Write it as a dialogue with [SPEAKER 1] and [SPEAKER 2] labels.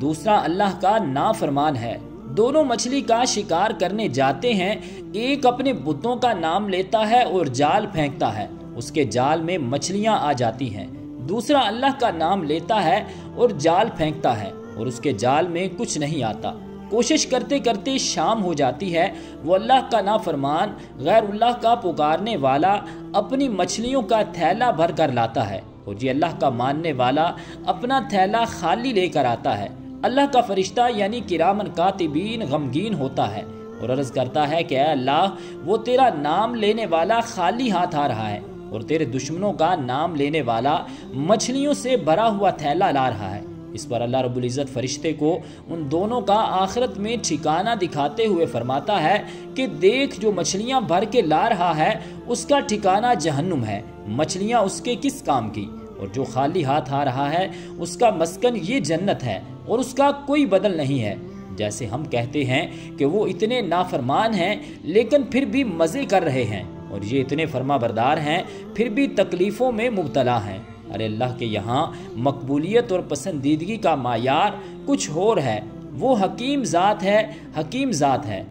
[SPEAKER 1] دوسرا اللہ کا نافرمان ہے۔ دونوں مچھلی کا شکار کرنے جاتے ہیں۔ ایک اپنے بتوں کا نام لیتا ہے اور جال پھینکتا ہے، اس کے جال میں مچھلیاں آ جاتی ہیں۔ دوسرا اللہ کا نام لیتا ہے اور جال پھینکتا ہے اور اس کے جال میں کچھ نہیں آتا۔ کوشش کرتے کرتے شام ہو جاتی ہے۔ وہ اللہ کا نافرمان، غیر اللہ کا پکارنے والا اپنی مچھلیوں کا تھیلا بھر کر لاتا ہے اور یہ اللہ کا ماننے والا اپنا تھیلا خالی لے کر آتا ہے۔ اللہ کا فرشتہ یعنی کرامن کاتبین غمگین ہوتا ہے اور عرض کرتا ہے کہ اے اللہ، وہ تیرا نام لینے والا خالی ہاتھ آ رہا ہے اور تیرے دشمنوں کا نام لینے والا مچھلیوں سے بھرا ہوا تھیلا لا رہا ہے۔ اس پر اللہ رب العزت فرشتے کو ان دونوں کا آخرت میں ٹھکانہ دکھاتے ہوئے فرماتا ہے کہ دیکھ، جو مچھلیاں بھر کے لا رہا ہے اس کا ٹھکانہ جہنم ہے، مچھلیاں اس کے کس کام کی، اور جو خالی ہاتھ آ رہا ہے اس کا مسکن یہ جنت ہے اور اس کا کوئی بدل نہیں ہے۔ جیسے ہم کہتے ہیں کہ وہ اتنے نافرمان ہیں لیکن پھر بھی مزے کر رہے ہیں، اور یہ اتنے فرما بردار ہیں پھر بھی تکلیفوں میں مبتلا ہیں۔ ارے اللہ کے یہاں مقبولیت اور پسندیدگی کا معیار کچھ اور ہے۔ وہ حکیم ذات ہے، حکیم ذات ہے۔